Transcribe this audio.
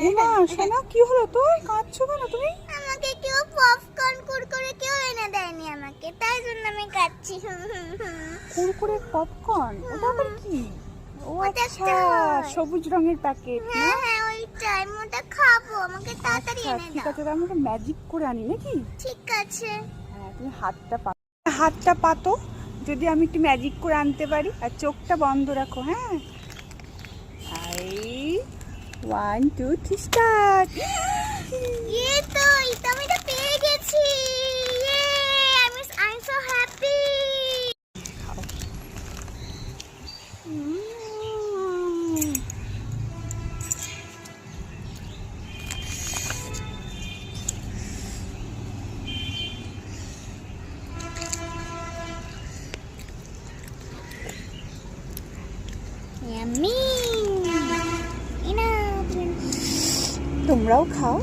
এমা সোনা, কি হলো তোর? কাঁদছো কেন তুমি? আমাকে কেউ পপকর্ন কুরকুরে কেউ এনে দেয়নি আমাকে, তাই জন্য আমি কাঁদছি। কুরকুরে পপকর্ন, ওটা আবার কি? ও ওটা আচ্ছা, একটা হয়। সবুজ রঙের প্যাকেট না? হ্যাঁ হ্যাঁ, ওইটাই। আমি ওটা খাবো, আমাকে তাড়াতাড়ি আচ্ছা এনে ঠিক দাও। আছে, তাহলে আমরা ম্যাজিক করে আনি নাকি? ঠিক আছে। হ্যাঁ, তুমি হাতটা পাতো, যদি আমি একটু ম্যাজিক করে আনতে পারি। আর চোখটা বন্ধ রাখো, হ্যাঁ? এই 1 2 3 স্টার্ট। এই তো আমি তো পেয়ে গেছি। ইয়ে, I'm so happy. Yummy. তোমরাও খাও।